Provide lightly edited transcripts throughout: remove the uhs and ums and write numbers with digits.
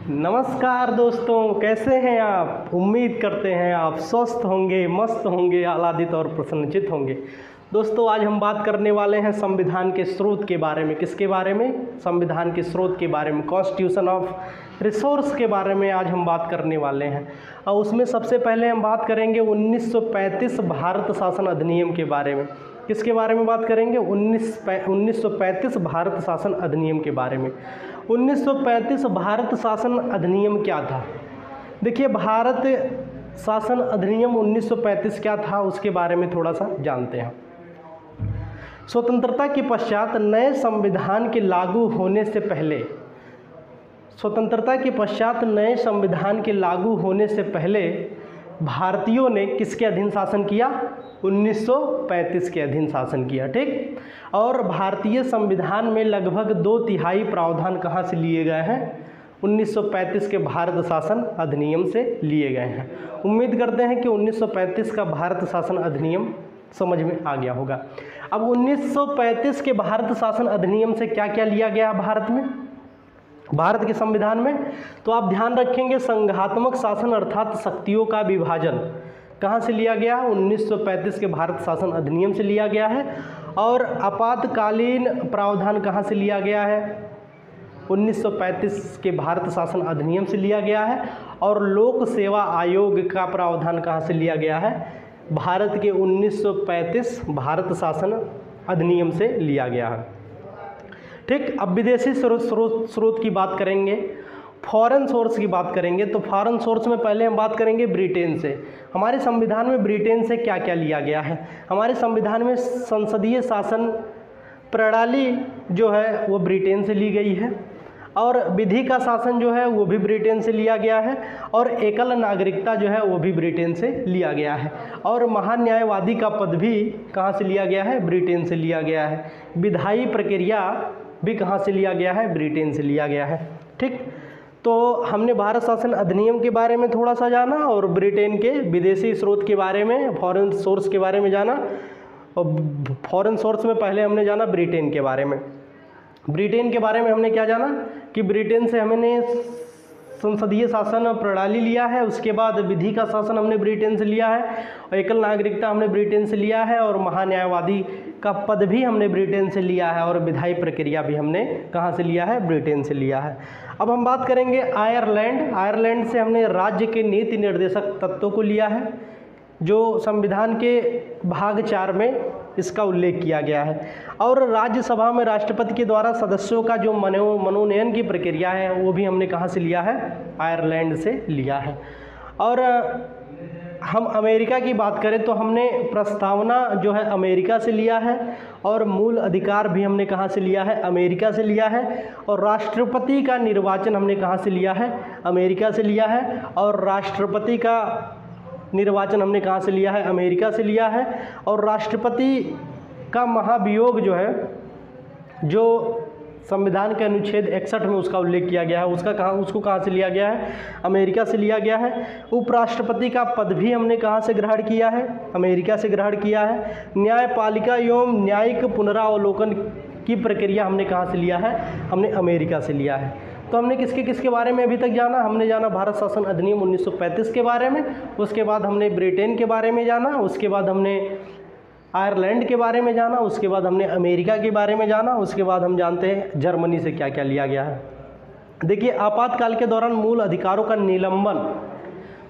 नमस्कार दोस्तों, कैसे हैं आप। उम्मीद करते हैं आप स्वस्थ होंगे, मस्त होंगे, आह्लादित और प्रसन्नचित होंगे। दोस्तों, आज हम बात करने वाले हैं संविधान के स्रोत के बारे में। किसके बारे में? संविधान के स्रोत के बारे में, कॉन्स्टिट्यूशन ऑफ रिसोर्स के बारे में आज हम बात करने वाले हैं। और उसमें सबसे पहले हम बात करेंगे 1935 भारत शासन अधिनियम के बारे में। किसके बारे में बात करेंगे? 1935 भारत शासन अधिनियम के बारे में। 1935 भारत शासन अधिनियम क्या था? देखिए, भारत शासन अधिनियम 1935 क्या था उसके बारे में थोड़ा सा जानते हैं। स्वतंत्रता के पश्चात नए संविधान के लागू होने से पहले, स्वतंत्रता के पश्चात नए संविधान के लागू होने से पहले भारतीयों ने किसके अधीन शासन किया? 1935 के अधीन शासन किया। ठीक। और भारतीय संविधान में लगभग 2/3 प्रावधान कहाँ से लिए गए हैं? 1935 के भारत शासन अधिनियम से लिए गए हैं। उम्मीद करते हैं कि 1935 का भारत शासन अधिनियम समझ में आ गया होगा। अब 1935 के भारत शासन अधिनियम से क्या क्या लिया गया भारत में, भारत के संविधान में? तो आप ध्यान रखेंगे, संघात्मक शासन अर्थात शक्तियों का विभाजन कहाँ से लिया गया? 1935 के भारत शासन अधिनियम से लिया गया है। और आपातकालीन प्रावधान कहाँ से लिया गया है? 1935 के भारत शासन अधिनियम से लिया गया है। और लोक सेवा आयोग का प्रावधान कहाँ से लिया गया है? भारत के 1935 भारत शासन अधिनियम से लिया गया है। ठीक। अब विदेशी स्रोत की बात करेंगे, फॉरेन सोर्स की बात करेंगे। तो फॉरेन सोर्स में पहले हम बात करेंगे ब्रिटेन से। हमारे संविधान में ब्रिटेन से क्या क्या लिया गया है? हमारे संविधान में संसदीय शासन प्रणाली जो है वो ब्रिटेन से ली गई है। और विधि का शासन जो है वो भी ब्रिटेन से लिया गया है। और एकल नागरिकता जो है वो भी ब्रिटेन से लिया गया है। और महान्यायवादी का पद भी कहाँ से लिया गया है? ब्रिटेन से लिया गया है। विधायी प्रक्रिया भी कहाँ से लिया गया है? ब्रिटेन से लिया गया है। ठीक। तो हमने भारत शासन अधिनियम के बारे में थोड़ा सा जाना और ब्रिटेन के विदेशी स्रोत के बारे में, फॉरेन सोर्स के बारे में जाना। और फॉरेन सोर्स में पहले हमने जाना ब्रिटेन के बारे में। ब्रिटेन के बारे में हमने क्या जाना कि ब्रिटेन से हमने संसदीय शासन प्रणाली लिया है, उसके बाद विधि का शासन हमने ब्रिटेन से लिया है, और एकल नागरिकता हमने ब्रिटेन से लिया है, और महान्यायवादी का पद भी हमने ब्रिटेन से लिया है, और विधायी प्रक्रिया भी हमने कहाँ से लिया है? ब्रिटेन से लिया है। अब हम बात करेंगे आयरलैंड। आयरलैंड से हमने राज्य के नीति निर्देशक तत्वों को लिया है, जो संविधान के भाग 4 में इसका उल्लेख किया गया है। और राज्यसभा में राष्ट्रपति के द्वारा सदस्यों का जो मनोनयन की प्रक्रिया है वो भी हमने कहाँ से लिया है? आयरलैंड से लिया है। और हम अमेरिका की बात करें तो हमने प्रस्तावना जो है अमेरिका से लिया है, और मूल अधिकार भी हमने कहाँ से लिया है? अमेरिका से लिया है। और राष्ट्रपति का निर्वाचन हमने कहाँ से लिया है? अमेरिका से लिया है। और राष्ट्रपति का निर्वाचन हमने कहाँ से लिया है? अमेरिका से लिया है। और राष्ट्रपति का महाभियोग जो है, जो संविधान के अनुच्छेद 61 में उसका उल्लेख किया गया है, उसको कहाँ से लिया गया है? अमेरिका से लिया गया है। उपराष्ट्रपति का पद भी हमने कहाँ से ग्रहण किया है? अमेरिका से ग्रहण किया है। न्यायपालिका एवं न्यायिक पुनरावलोकन की प्रक्रिया हमने कहाँ से लिया है? हमने अमेरिका से लिया है। तो हमने किसके किसके बारे में अभी तक जाना? हमने जाना भारत शासन अधिनियम 1935 के बारे में, उसके बाद हमने ब्रिटेन के बारे में जाना, उसके बाद हमने आयरलैंड के बारे में जाना, उसके बाद हमने अमेरिका के बारे में जाना, उसके बाद हम जानते हैं जर्मनी से क्या क्या लिया गया है। देखिए, आपातकाल के दौरान मूल अधिकारों का निलंबन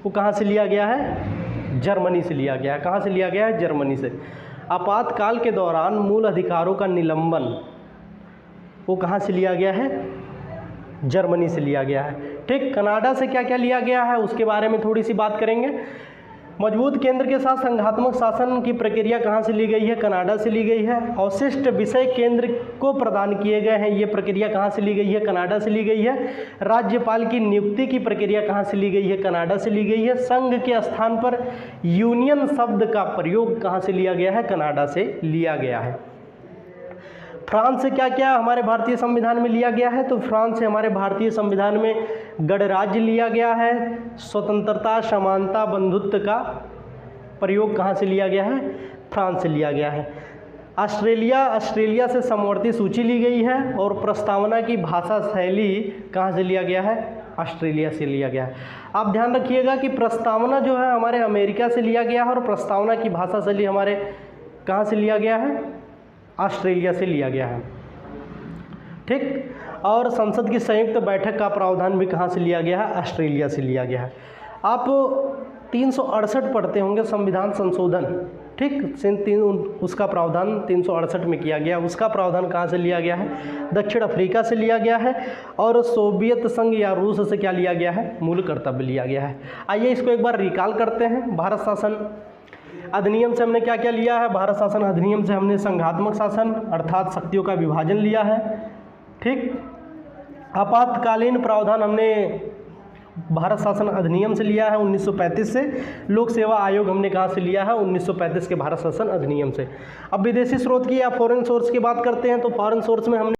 वो कहाँ से लिया गया है? जर्मनी से लिया गया है। कहाँ से लिया गया है? जर्मनी से। आपातकाल के दौरान मूल अधिकारों का निलंबन वो कहाँ से लिया गया है? जर्मनी से लिया गया है। ठीक। कनाडा से क्या क्या लिया गया है उसके बारे में थोड़ी सी बात करेंगे। मजबूत केंद्र के साथ संघात्मक शासन की प्रक्रिया कहाँ से ली गई है? कनाडा से ली गई है। अवशिष्ट विषय केंद्र को प्रदान किए गए हैं, ये प्रक्रिया कहाँ से ली गई है? कनाडा से ली गई है। राज्यपाल की नियुक्ति की प्रक्रिया कहाँ से ली गई है? कनाडा से ली गई है। संघ के स्थान पर यूनियन शब्द का प्रयोग कहाँ से लिया गया है? कनाडा से लिया गया है। फ्रांस से क्या क्या हमारे भारतीय संविधान में लिया गया है? तो फ्रांस से हमारे भारतीय संविधान में गणराज्य लिया गया है। स्वतंत्रता, समानता, बंधुत्व का प्रयोग कहाँ से लिया गया है? फ्रांस से लिया गया है। ऑस्ट्रेलिया से समवर्ती सूची ली गई है और प्रस्तावना की भाषा शैली कहाँ से लिया गया है? ऑस्ट्रेलिया से लिया गया है। आप ध्यान रखिएगा कि प्रस्तावना जो है हमारे अमेरिका से लिया गया है और प्रस्तावना की भाषा शैली हमारे कहाँ से लिया गया है? ऑस्ट्रेलिया से लिया गया है। ठीक, और संसद की संयुक्त बैठक का प्रावधान भी कहाँ से लिया गया है? ऑस्ट्रेलिया से लिया गया है। आप 368 पढ़ते होंगे संविधान संशोधन, ठीक, उसका प्रावधान 368 में किया गया, उसका प्रावधान कहाँ से लिया गया है? दक्षिण अफ्रीका से लिया गया है। और सोवियत संघ या रूस से क्या लिया गया है? मूल कर्तव्य लिया गया है। आइए इसको एक बार रिकॉल करते हैं। भारत शासन अधिनियम से हमने क्या क्या लिया है? भारत शासन अधिनियम से हमने संघात्मक शासन अर्थात शक्तियों का विभाजन लिया है। ठीक, आपातकालीन प्रावधान हमने भारत शासन अधिनियम से लिया है 1935 से। लोक सेवा आयोग हमने कहाँ से लिया है? 1935 के भारत शासन अधिनियम से। अब विदेशी स्रोत की या फॉरेन सोर्स की बात करते हैं तो फॉरेन सोर्स में हमने